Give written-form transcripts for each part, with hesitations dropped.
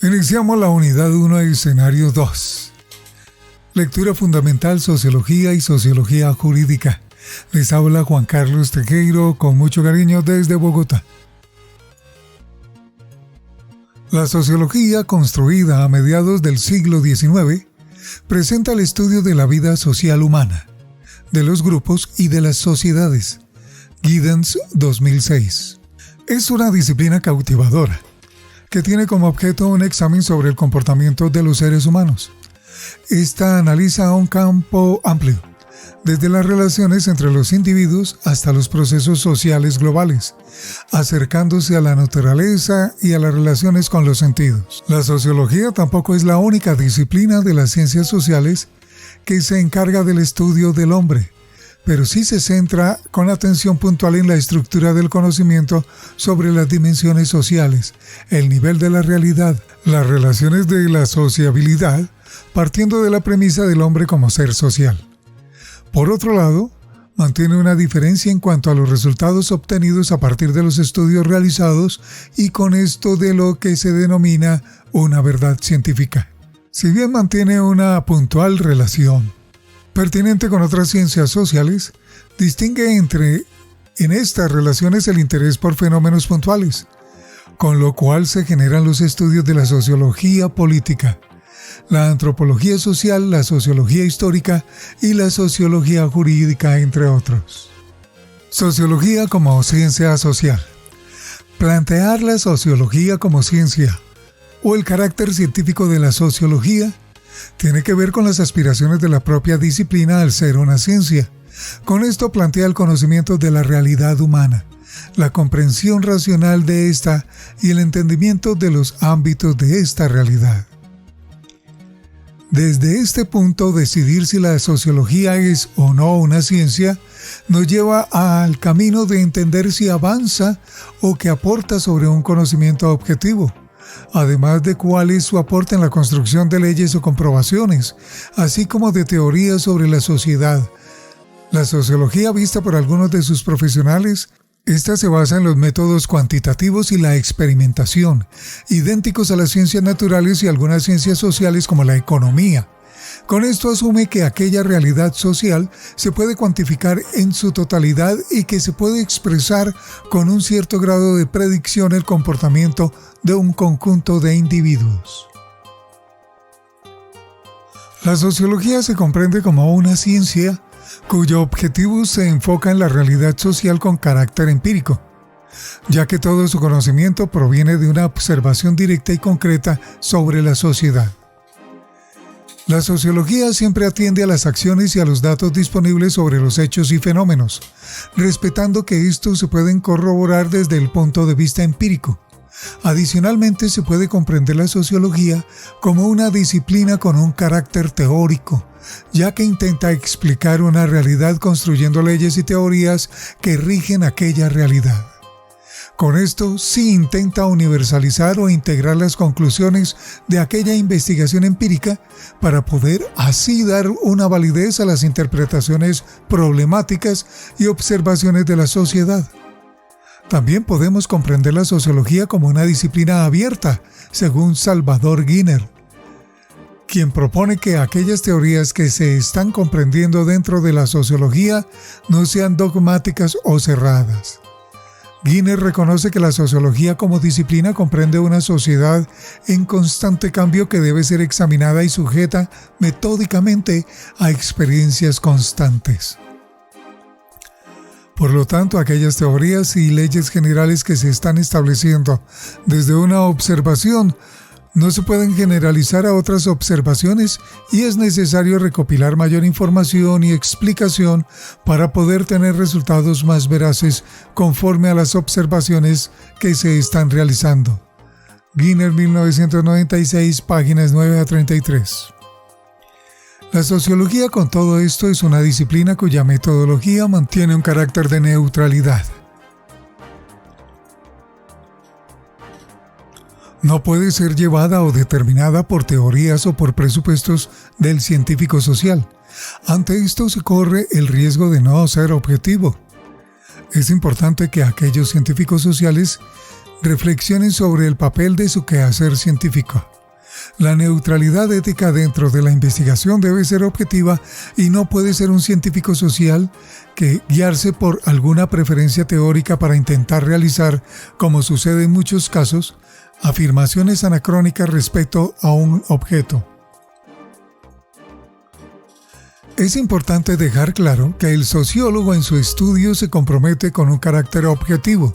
Iniciamos la unidad 1, escenario 2. Lectura fundamental, sociología y sociología jurídica. Les habla Juan Carlos Tejero con mucho cariño desde Bogotá. La sociología, construida a mediados del siglo XIX, presenta el estudio de la vida social humana, de los grupos y de las sociedades. Giddens, 2006. Es una disciplina cautivadora, que tiene como objeto un examen sobre el comportamiento de los seres humanos. Esta analiza un campo amplio, desde las relaciones entre los individuos hasta los procesos sociales globales, acercándose a la naturaleza y a las relaciones con los sentidos. La sociología tampoco es la única disciplina de las ciencias sociales que se encarga del estudio del hombre, pero sí se centra con atención puntual en la estructura del conocimiento sobre las dimensiones sociales, el nivel de la realidad, las relaciones de la sociabilidad, partiendo de la premisa del hombre como ser social. Por otro lado, mantiene una diferencia en cuanto a los resultados obtenidos a partir de los estudios realizados y con esto de lo que se denomina una verdad científica. Si bien mantiene una puntual relación pertinente con otras ciencias sociales, distingue en estas relaciones el interés por fenómenos puntuales, con lo cual se generan los estudios de la sociología política, la antropología social, la sociología histórica y la sociología jurídica, entre otros. Sociología como ciencia social. Plantear la sociología como ciencia o el carácter científico de la sociología tiene que ver con las aspiraciones de la propia disciplina al ser una ciencia. Con esto plantea el conocimiento de la realidad humana, la comprensión racional de esta y el entendimiento de los ámbitos de esta realidad. Desde este punto, decidir si la sociología es o no una ciencia nos lleva al camino de entender si avanza o que aporta sobre un conocimiento objetivo, además de cuál es su aporte en la construcción de leyes o comprobaciones, así como de teorías sobre la sociedad. La sociología vista por algunos de sus profesionales, esta se basa en los métodos cuantitativos y la experimentación, idénticos a las ciencias naturales y algunas ciencias sociales como la economía. Con esto asume que aquella realidad social se puede cuantificar en su totalidad y que se puede expresar con un cierto grado de predicción el comportamiento de un conjunto de individuos. La sociología se comprende como una ciencia cuyo objetivo se enfoca en la realidad social con carácter empírico, ya que todo su conocimiento proviene de una observación directa y concreta sobre la sociedad. La sociología siempre atiende a las acciones y a los datos disponibles sobre los hechos y fenómenos, respetando que estos se pueden corroborar desde el punto de vista empírico. Adicionalmente, se puede comprender la sociología como una disciplina con un carácter teórico, ya que intenta explicar una realidad construyendo leyes y teorías que rigen aquella realidad. Con esto, sí intenta universalizar o integrar las conclusiones de aquella investigación empírica para poder así dar una validez a las interpretaciones problemáticas y observaciones de la sociedad. También podemos comprender la sociología como una disciplina abierta, según Salvador Giner, quien propone que aquellas teorías que se están comprendiendo dentro de la sociología no sean dogmáticas o cerradas. Giner reconoce que la sociología como disciplina comprende una sociedad en constante cambio que debe ser examinada y sujeta metódicamente a experiencias constantes. Por lo tanto, aquellas teorías y leyes generales que se están estableciendo desde una observación no se pueden generalizar a otras observaciones y es necesario recopilar mayor información y explicación para poder tener resultados más veraces conforme a las observaciones que se están realizando. Giner, 1996, páginas 9 a 33. La sociología, con todo esto, es una disciplina cuya metodología mantiene un carácter de neutralidad. No puede ser llevada o determinada por teorías o por presupuestos del científico social. Ante esto se corre el riesgo de no ser objetivo. Es importante que aquellos científicos sociales reflexionen sobre el papel de su quehacer científico. La neutralidad ética dentro de la investigación debe ser objetiva y no puede ser un científico social que guiarse por alguna preferencia teórica para intentar realizar, como sucede en muchos casos, afirmaciones anacrónicas respecto a un objeto. Es importante dejar claro que el sociólogo en su estudio se compromete con un carácter objetivo.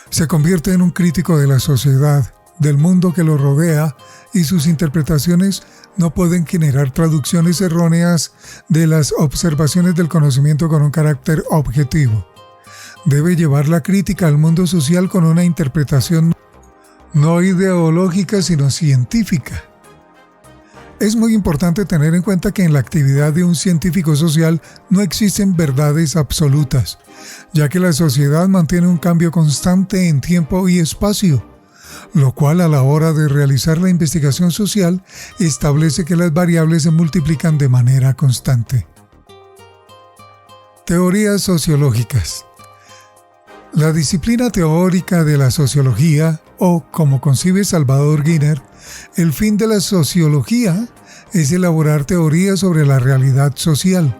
Se convierte en un crítico de la sociedad, del mundo que lo rodea, y sus interpretaciones no pueden generar traducciones erróneas de las observaciones del conocimiento con un carácter objetivo. Debe llevar la crítica al mundo social con una interpretación no ideológica sino científica. Es muy importante tener en cuenta que en la actividad de un científico social no existen verdades absolutas, ya que la sociedad mantiene un cambio constante en tiempo y espacio, lo cual a la hora de realizar la investigación social establece que las variables se multiplican de manera constante. Teorías sociológicas. La disciplina teórica de la sociología, o como concibe Salvador Giner, el fin de la sociología es elaborar teorías sobre la realidad social.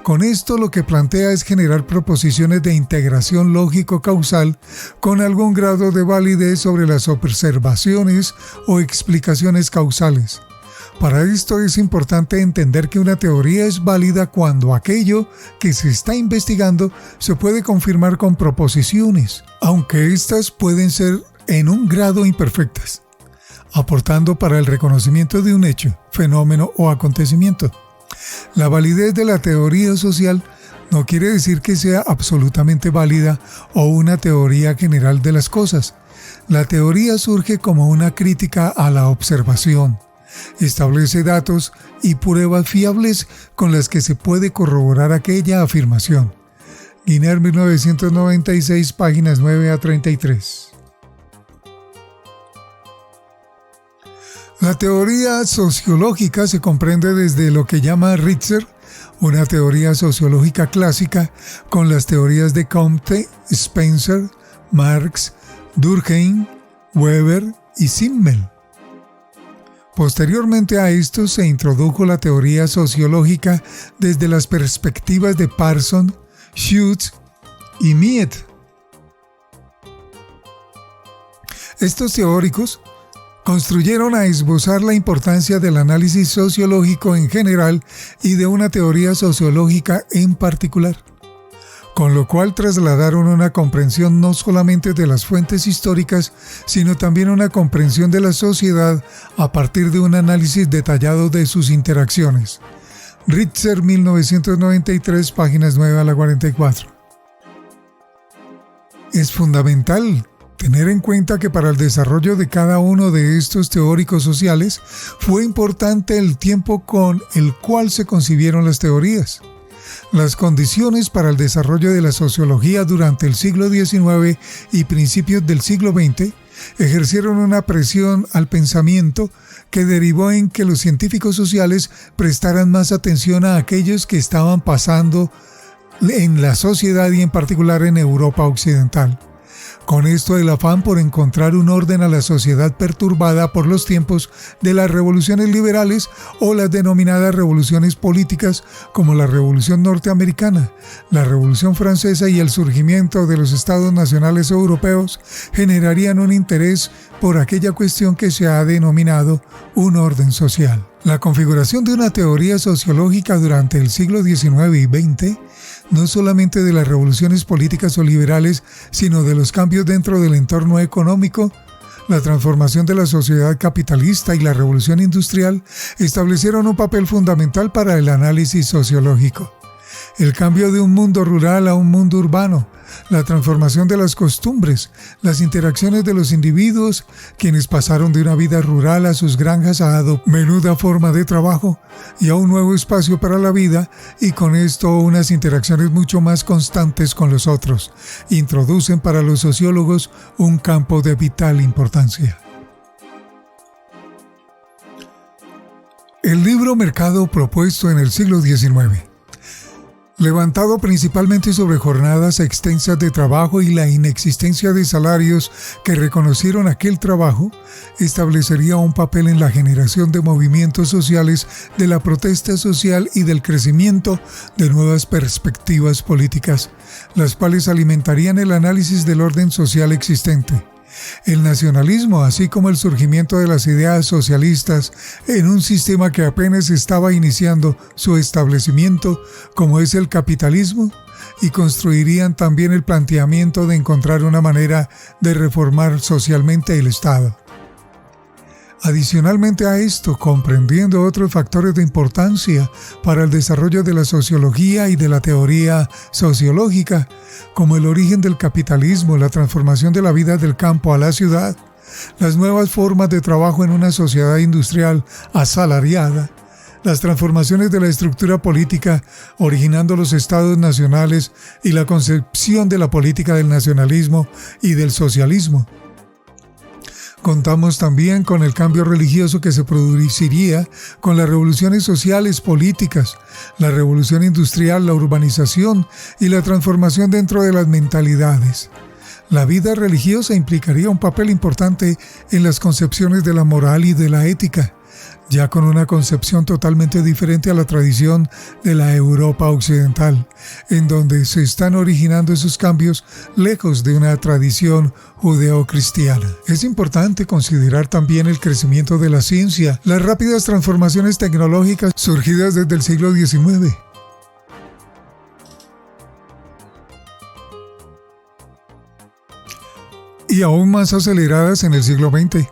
Con esto lo que plantea es generar proposiciones de integración lógico-causal con algún grado de validez sobre las observaciones o explicaciones causales. Para esto es importante entender que una teoría es válida cuando aquello que se está investigando se puede confirmar con proposiciones, aunque éstas pueden ser en un grado imperfectas, aportando para el reconocimiento de un hecho, fenómeno o acontecimiento. La validez de la teoría social no quiere decir que sea absolutamente válida o una teoría general de las cosas. La teoría surge como una crítica a la observación. Establece datos y pruebas fiables con las que se puede corroborar aquella afirmación. Giner, 1996, páginas 9 a 33. La teoría sociológica se comprende desde lo que llama Ritzer, una teoría sociológica clásica, con las teorías de Comte, Spencer, Marx, Durkheim, Weber y Simmel. Posteriormente a esto se introdujo la teoría sociológica desde las perspectivas de Parson, Schutz y Miet. Estos teóricos construyeron a esbozar la importancia del análisis sociológico en general y de una teoría sociológica en particular, con lo cual trasladaron una comprensión no solamente de las fuentes históricas, sino también una comprensión de la sociedad a partir de un análisis detallado de sus interacciones. Ritzer, 1993, páginas 9 a la 44. Es fundamental tener en cuenta que para el desarrollo de cada uno de estos teóricos sociales fue importante el tiempo con el cual se concibieron las teorías. Las condiciones para el desarrollo de la sociología durante el siglo XIX y principios del siglo XX ejercieron una presión al pensamiento que derivó en que los científicos sociales prestaran más atención a aquellos que estaban pasando en la sociedad y en particular en Europa Occidental. Con esto el afán por encontrar un orden a la sociedad perturbada por los tiempos de las revoluciones liberales o las denominadas revoluciones políticas como la Revolución Norteamericana, la Revolución Francesa y el surgimiento de los Estados nacionales europeos generarían un interés por aquella cuestión que se ha denominado un orden social. La configuración de una teoría sociológica durante el siglo XIX y XX no solamente de las revoluciones políticas o liberales, sino de los cambios dentro del entorno económico, la transformación de la sociedad capitalista y la revolución industrial establecieron un papel fundamental para el análisis sociológico. El cambio de un mundo rural a un mundo urbano, la transformación de las costumbres, las interacciones de los individuos, quienes pasaron de una vida rural a sus granjas a menuda forma de trabajo y a un nuevo espacio para la vida, y con esto unas interacciones mucho más constantes con los otros, introducen para los sociólogos un campo de vital importancia. El libre mercado propuesto en el siglo XIX. levantado principalmente sobre jornadas extensas de trabajo y la inexistencia de salarios que reconocieron aquel trabajo, establecería un papel en la generación de movimientos sociales, de la protesta social y del crecimiento de nuevas perspectivas políticas, las cuales alimentarían el análisis del orden social existente. El nacionalismo, así como el surgimiento de las ideas socialistas en un sistema que apenas estaba iniciando su establecimiento, como es el capitalismo, y construirían también el planteamiento de encontrar una manera de reformar socialmente el Estado. Adicionalmente a esto, comprendiendo otros factores de importancia para el desarrollo de la sociología y de la teoría sociológica, como el origen del capitalismo, la transformación de la vida del campo a la ciudad, las nuevas formas de trabajo en una sociedad industrial asalariada, las transformaciones de la estructura política originando los estados nacionales y la concepción de la política del nacionalismo y del socialismo. Contamos también con el cambio religioso que se produciría con las revoluciones sociales políticas, la revolución industrial, la urbanización y la transformación dentro de las mentalidades. La vida religiosa implicaría un papel importante en las concepciones de la moral y de la ética, ya con una concepción totalmente diferente a la tradición de la Europa occidental, en donde se están originando esos cambios lejos de una tradición judeocristiana. Es importante considerar también el crecimiento de la ciencia, las rápidas transformaciones tecnológicas surgidas desde el siglo XIX. Y aún más aceleradas en el siglo XX.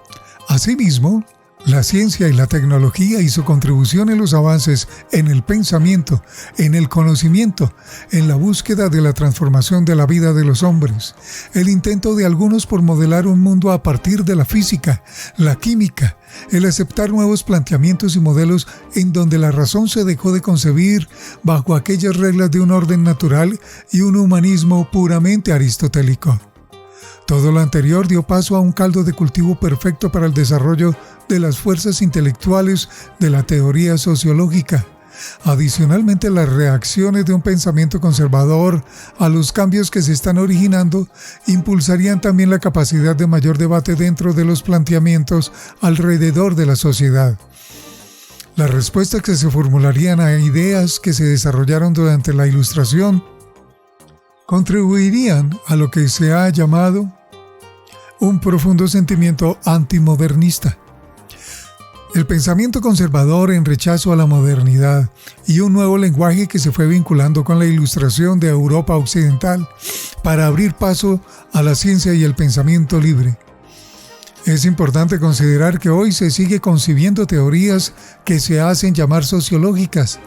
Asimismo, la ciencia y la tecnología y su contribución en los avances en el pensamiento, en el conocimiento, en la búsqueda de la transformación de la vida de los hombres, el intento de algunos por modelar un mundo a partir de la física, la química, el aceptar nuevos planteamientos y modelos en donde la razón se dejó de concebir bajo aquellas reglas de un orden natural y un humanismo puramente aristotélico. Todo lo anterior dio paso a un caldo de cultivo perfecto para el desarrollo de las fuerzas intelectuales de la teoría sociológica. Adicionalmente, las reacciones de un pensamiento conservador a los cambios que se están originando impulsarían también la capacidad de mayor debate dentro de los planteamientos alrededor de la sociedad. Las respuestas que se formularían a ideas que se desarrollaron durante la Ilustración contribuirían a lo que se ha llamado un profundo sentimiento antimodernista. El pensamiento conservador en rechazo a la modernidad y un nuevo lenguaje que se fue vinculando con la Ilustración de Europa occidental para abrir paso a la ciencia y el pensamiento libre. Es importante considerar que hoy se sigue concibiendo teorías que se hacen llamar sociológicas,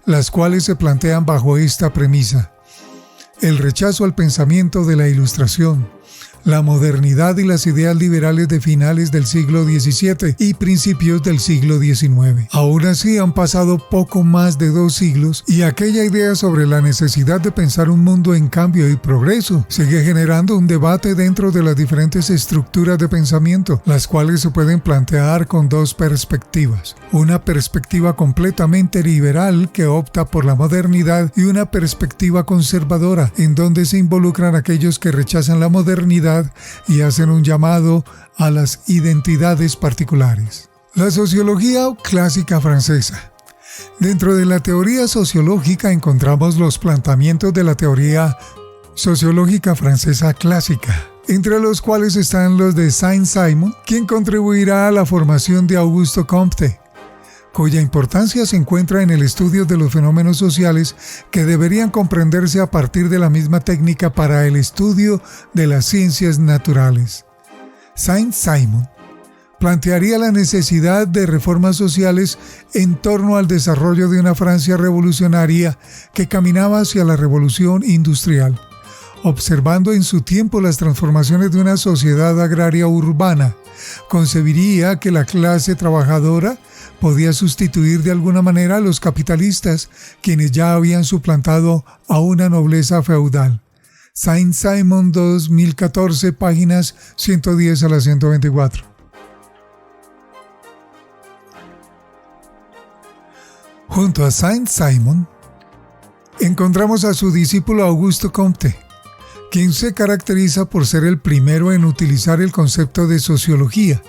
las cuales se plantean bajo esta premisa: el rechazo al pensamiento de la Ilustración, la modernidad y las ideas liberales de finales del siglo XVII y principios del siglo XIX. Aún así, han pasado poco más de 2 siglos y aquella idea sobre la necesidad de pensar un mundo en cambio y progreso sigue generando un debate dentro de las diferentes estructuras de pensamiento, las cuales se pueden plantear con 2 perspectivas. Una perspectiva completamente liberal que opta por la modernidad y una perspectiva conservadora, en donde se involucran aquellos que rechazan la modernidad y hacen un llamado a las identidades particulares. La sociología clásica francesa. Dentro de la teoría sociológica encontramos los planteamientos de la teoría sociológica francesa clásica, entre los cuales están los de Saint-Simon, quien contribuirá a la formación de Auguste Comte, cuya importancia se encuentra en el estudio de los fenómenos sociales que deberían comprenderse a partir de la misma técnica para el estudio de las ciencias naturales. Saint-Simon plantearía la necesidad de reformas sociales en torno al desarrollo de una Francia revolucionaria que caminaba hacia la revolución industrial, observando en su tiempo las transformaciones de una sociedad agraria urbana. Concebiría que la clase trabajadora podía sustituir de alguna manera a los capitalistas, quienes ya habían suplantado a una nobleza feudal. Saint-Simon 2014, páginas 110 a la 124. Junto a Saint-Simon, encontramos a su discípulo Auguste Comte, quien se caracteriza por ser el primero en utilizar el concepto de sociología,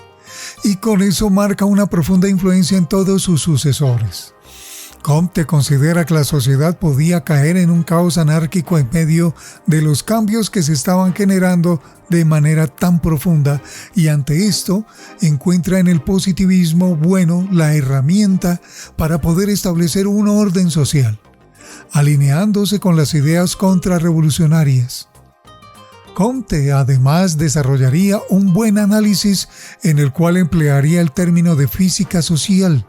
y con eso marca una profunda influencia en todos sus sucesores. Comte considera que la sociedad podía caer en un caos anárquico en medio de los cambios que se estaban generando de manera tan profunda, y ante esto encuentra en el positivismo bueno la herramienta para poder establecer un orden social, alineándose con las ideas contrarrevolucionarias. Comte además desarrollaría un buen análisis en el cual emplearía el término de física social,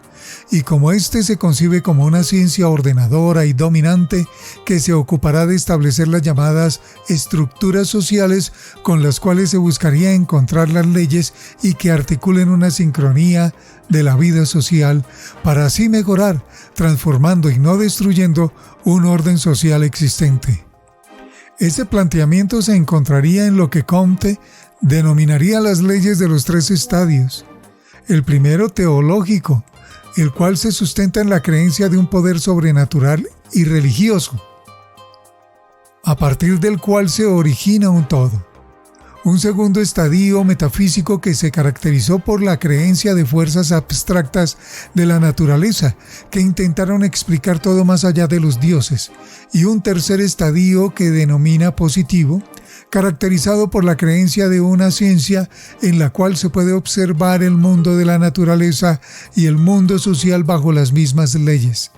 y como éste se concibe como una ciencia ordenadora y dominante que se ocupará de establecer las llamadas estructuras sociales con las cuales se buscaría encontrar las leyes y que articulen una sincronía de la vida social para así mejorar, transformando y no destruyendo un orden social existente. Ese planteamiento se encontraría en lo que Comte denominaría las leyes de los 3 estadios. El primero, teológico, el cual se sustenta en la creencia de un poder sobrenatural y religioso, a partir del cual se origina un todo. Un segundo estadio metafísico que se caracterizó por la creencia de fuerzas abstractas de la naturaleza que intentaron explicar todo más allá de los dioses. Y un tercer estadio que denomina positivo, caracterizado por la creencia de una ciencia en la cual se puede observar el mundo de la naturaleza y el mundo social bajo las mismas leyes.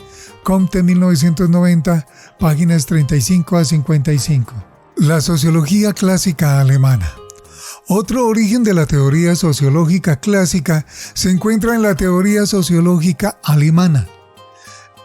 Comte, 1990, páginas 35 a 55. La sociología clásica alemana. Otro origen de la teoría sociológica clásica se encuentra en la teoría sociológica alemana.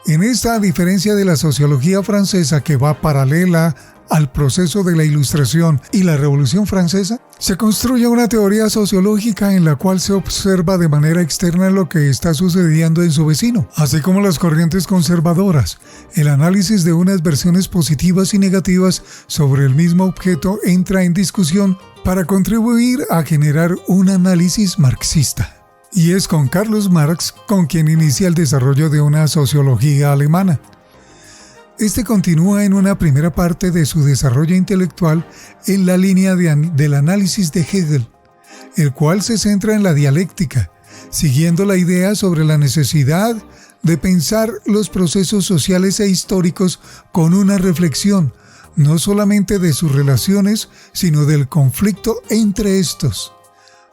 En esta, a diferencia de la sociología francesa, que va paralela al proceso de la Ilustración y la Revolución Francesa, se construye una teoría sociológica en la cual se observa de manera externa lo que está sucediendo en su vecino, así como las corrientes conservadoras. El análisis de unas versiones positivas y negativas sobre el mismo objeto entra en discusión para contribuir a generar un análisis marxista. Y es con Carlos Marx con quien inicia el desarrollo de una sociología alemana. Este continúa en una primera parte de su desarrollo intelectual en la línea del análisis de Hegel, el cual se centra en la dialéctica, siguiendo la idea sobre la necesidad de pensar los procesos sociales e históricos con una reflexión, no solamente de sus relaciones, sino del conflicto entre estos.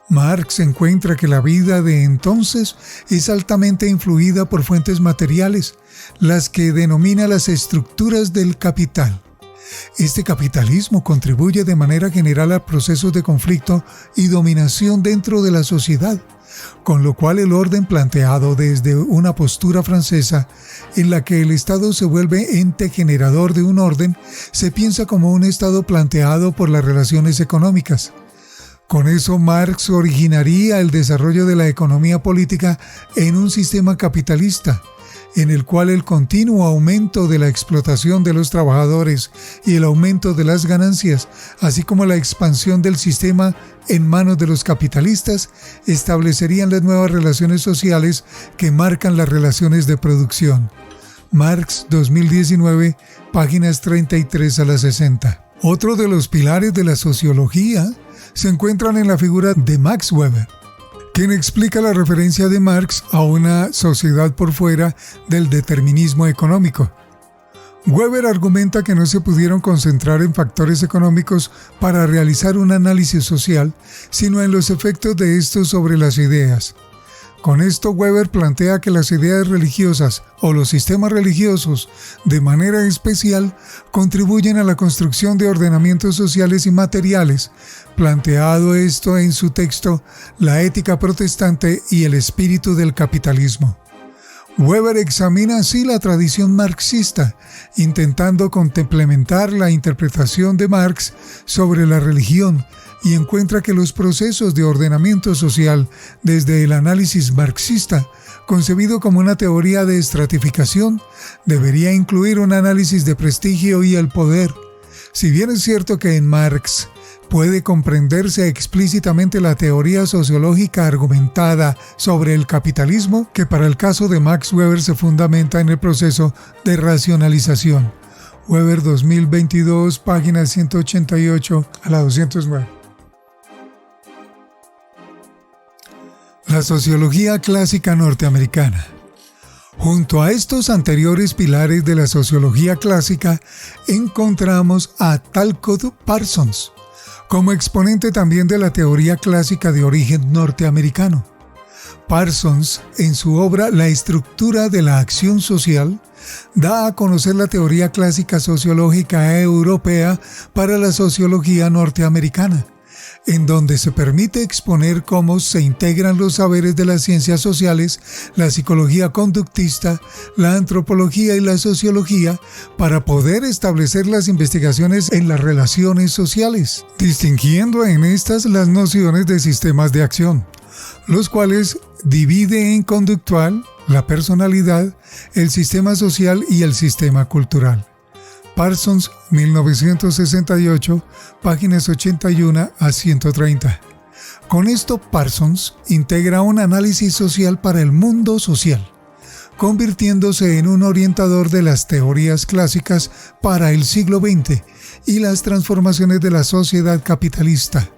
Marx encuentra que la vida de entonces es altamente influida por fuentes materiales, las que denomina las estructuras del capital. Este capitalismo contribuye de manera general a procesos de conflicto y dominación dentro de la sociedad, con lo cual el orden planteado desde una postura francesa, en la que el Estado se vuelve ente generador de un orden, se piensa como un Estado planteado por las relaciones económicas. Con eso, Marx originaría el desarrollo de la economía política en un sistema capitalista, en el cual el continuo aumento de la explotación de los trabajadores y el aumento de las ganancias, así como la expansión del sistema en manos de los capitalistas, establecerían las nuevas relaciones sociales que marcan las relaciones de producción. Marx, 2019, páginas 33 a las 60. Otro de los pilares de la sociología se encuentran en la figura de Max Weber, quien explica la referencia de Marx a una sociedad por fuera del determinismo económico. Weber argumenta que no se pudieron concentrar en factores económicos para realizar un análisis social, sino en los efectos de estos sobre las ideas. Con esto, Weber plantea que las ideas religiosas o los sistemas religiosos, de manera especial, contribuyen a la construcción de ordenamientos sociales y materiales, planteado esto en su texto La ética protestante y el espíritu del capitalismo. Weber examina así la tradición marxista, intentando complementar la interpretación de Marx sobre la religión, y encuentra que los procesos de ordenamiento social desde el análisis marxista, concebido como una teoría de estratificación, debería incluir un análisis de prestigio y el poder. Si bien es cierto que en Marx puede comprenderse explícitamente la teoría sociológica argumentada sobre el capitalismo, que para el caso de Max Weber se fundamenta en el proceso de racionalización. Weber 2022, página 188 a la 209. La sociología clásica norteamericana. Junto a estos anteriores pilares de la sociología clásica, encontramos a Talcott Parsons, como exponente también de la teoría clásica de origen norteamericano. Parsons, en su obra La estructura de la acción social, da a conocer la teoría clásica sociológica europea para la sociología norteamericana, en donde se permite exponer cómo se integran los saberes de las ciencias sociales, la psicología conductista, la antropología y la sociología para poder establecer las investigaciones en las relaciones sociales, distinguiendo en estas las nociones de sistemas de acción, los cuales divide en conductual, la personalidad, el sistema social y el sistema cultural. Parsons, 1968, páginas 81 a 130. Con esto, Parsons integra un análisis social para el mundo social, convirtiéndose en un orientador de las teorías clásicas para el siglo XX y las transformaciones de la sociedad capitalista.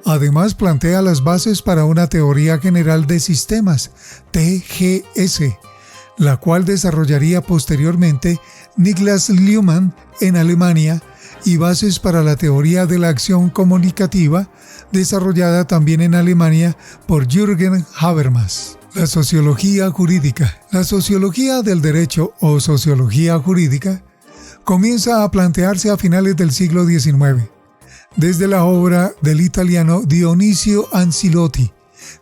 Además, plantea las bases para una teoría general de sistemas, TGS, la cual desarrollaría posteriormente Niklas Luhmann en Alemania, y bases para la teoría de la acción comunicativa, desarrollada también en Alemania por Jürgen Habermas. La sociología jurídica. La sociología del derecho o sociología jurídica comienza a plantearse a finales del siglo XIX, desde la obra del italiano Dionisio Ancelotti,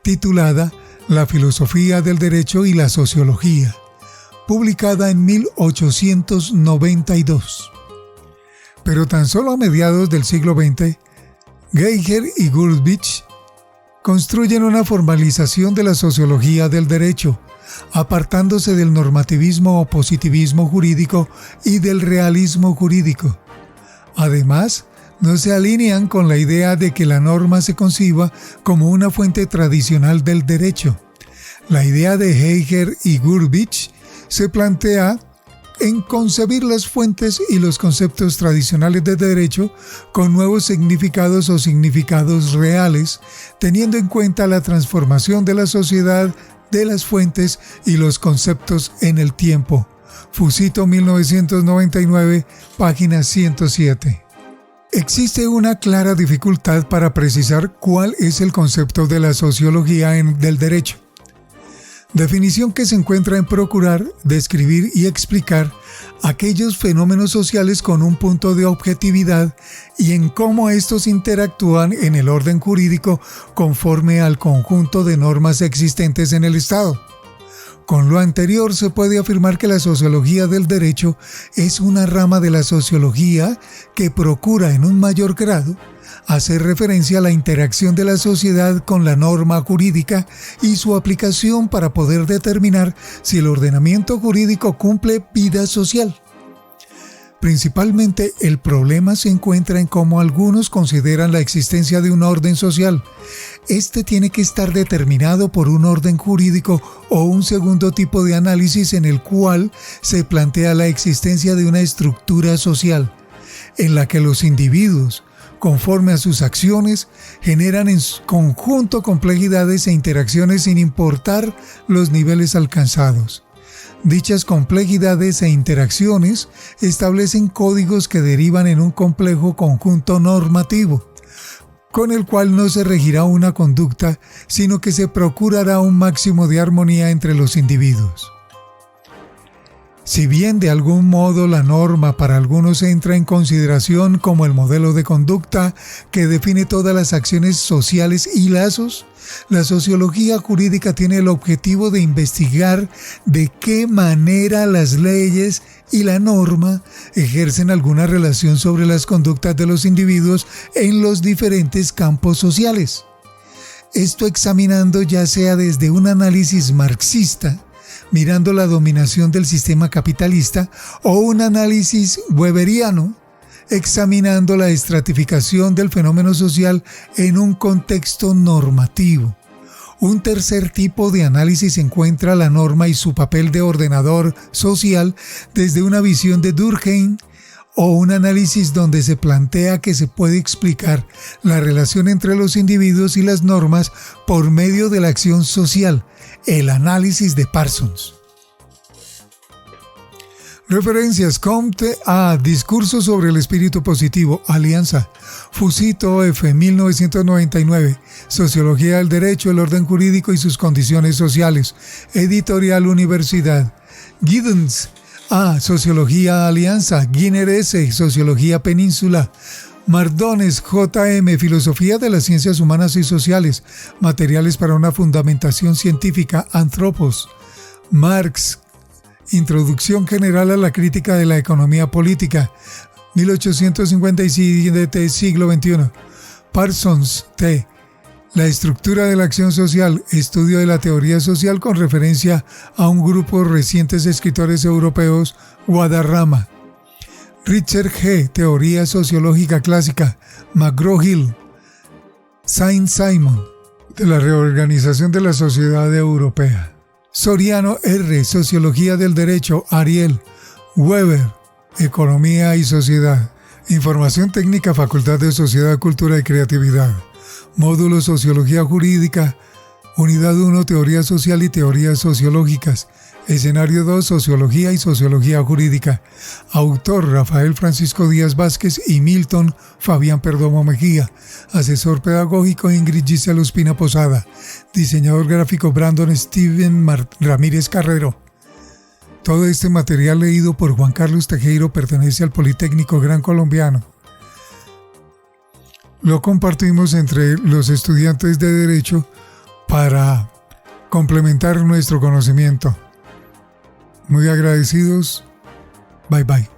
titulada La filosofía del derecho y la sociología, publicada en 1892. Pero tan solo a mediados del siglo XX, Geiger y Gurdjieff construyen una formalización de la sociología del derecho, apartándose del normativismo o positivismo jurídico y del realismo jurídico. Además, no se alinean con la idea de que la norma se conciba como una fuente tradicional del derecho. La idea de Geiger y Gurdjieff se plantea en concebir las fuentes y los conceptos tradicionales de derecho con nuevos significados o significados reales, teniendo en cuenta la transformación de la sociedad, de las fuentes y los conceptos en el tiempo. Fusito 1999, página 107. Existe una clara dificultad para precisar cuál es el concepto de la sociología del derecho. Definición que se encuentra en procurar, describir y explicar aquellos fenómenos sociales con un punto de objetividad y en cómo estos interactúan en el orden jurídico conforme al conjunto de normas existentes en el Estado. Con lo anterior se puede afirmar que la sociología del derecho es una rama de la sociología que procura en un mayor grado hacer referencia a la interacción de la sociedad con la norma jurídica y su aplicación para poder determinar si el ordenamiento jurídico cumple vida social. Principalmente, el problema se encuentra en cómo algunos consideran la existencia de un orden social. Este tiene que estar determinado por un orden jurídico o un segundo tipo de análisis en el cual se plantea la existencia de una estructura social, en la que los individuos, conforme a sus acciones, generan en su conjunto complejidades e interacciones sin importar los niveles alcanzados. Dichas complejidades e interacciones establecen códigos que derivan en un complejo conjunto normativo, con el cual no se regirá una conducta, sino que se procurará un máximo de armonía entre los individuos. Si bien de algún modo la norma para algunos entra en consideración como el modelo de conducta que define todas las acciones sociales y lazos, la sociología jurídica tiene el objetivo de investigar de qué manera las leyes y la norma ejercen alguna relación sobre las conductas de los individuos en los diferentes campos sociales. Esto examinando ya sea desde un análisis marxista, mirando la dominación del sistema capitalista, o un análisis weberiano, examinando la estratificación del fenómeno social en un contexto normativo. Un tercer tipo de análisis encuentra la norma y su papel de ordenador social desde una visión de Durkheim o un análisis donde se plantea que se puede explicar la relación entre los individuos y las normas por medio de la acción social, el análisis de Parsons. Referencias: Comte A. Discurso sobre el espíritu positivo, Alianza. Fusito F. 1999. Sociología del derecho, el orden jurídico y sus condiciones sociales. Editorial Universidad. Giddens A. Sociología Alianza. Guiner S. Sociología Península. Mardones J.M. Filosofía de las Ciencias Humanas y Sociales. Materiales para una fundamentación científica. Anthropos. Marx. Introducción general a la crítica de la economía política, 1857, siglo XXI. Parsons, T. La estructura de la acción social, estudio de la teoría social con referencia a un grupo de recientes escritores europeos, Guadarrama. Richard G. Teoría sociológica clásica, McGraw-Hill. Saint-Simon, de la reorganización de la sociedad europea. Soriano R. Sociología del Derecho, Ariel. Weber, Economía y Sociedad. Información técnica, Facultad de Sociedad, Cultura y Creatividad. Módulo Sociología Jurídica. Unidad 1, Teoría Social y Teorías Sociológicas. Escenario 2, Sociología y Sociología Jurídica. Autor: Rafael Francisco Díaz Vázquez y Milton Fabián Perdomo Mejía. Asesor pedagógico: Ingrid Gisela Ospina Posada. Diseñador gráfico: Brandon Steven Ramírez Carrero. Todo este material leído por Juan Carlos Tejero pertenece al Politécnico Gran Colombiano. Lo compartimos entre los estudiantes de Derecho para complementar nuestro conocimiento. Muy agradecidos. Bye bye.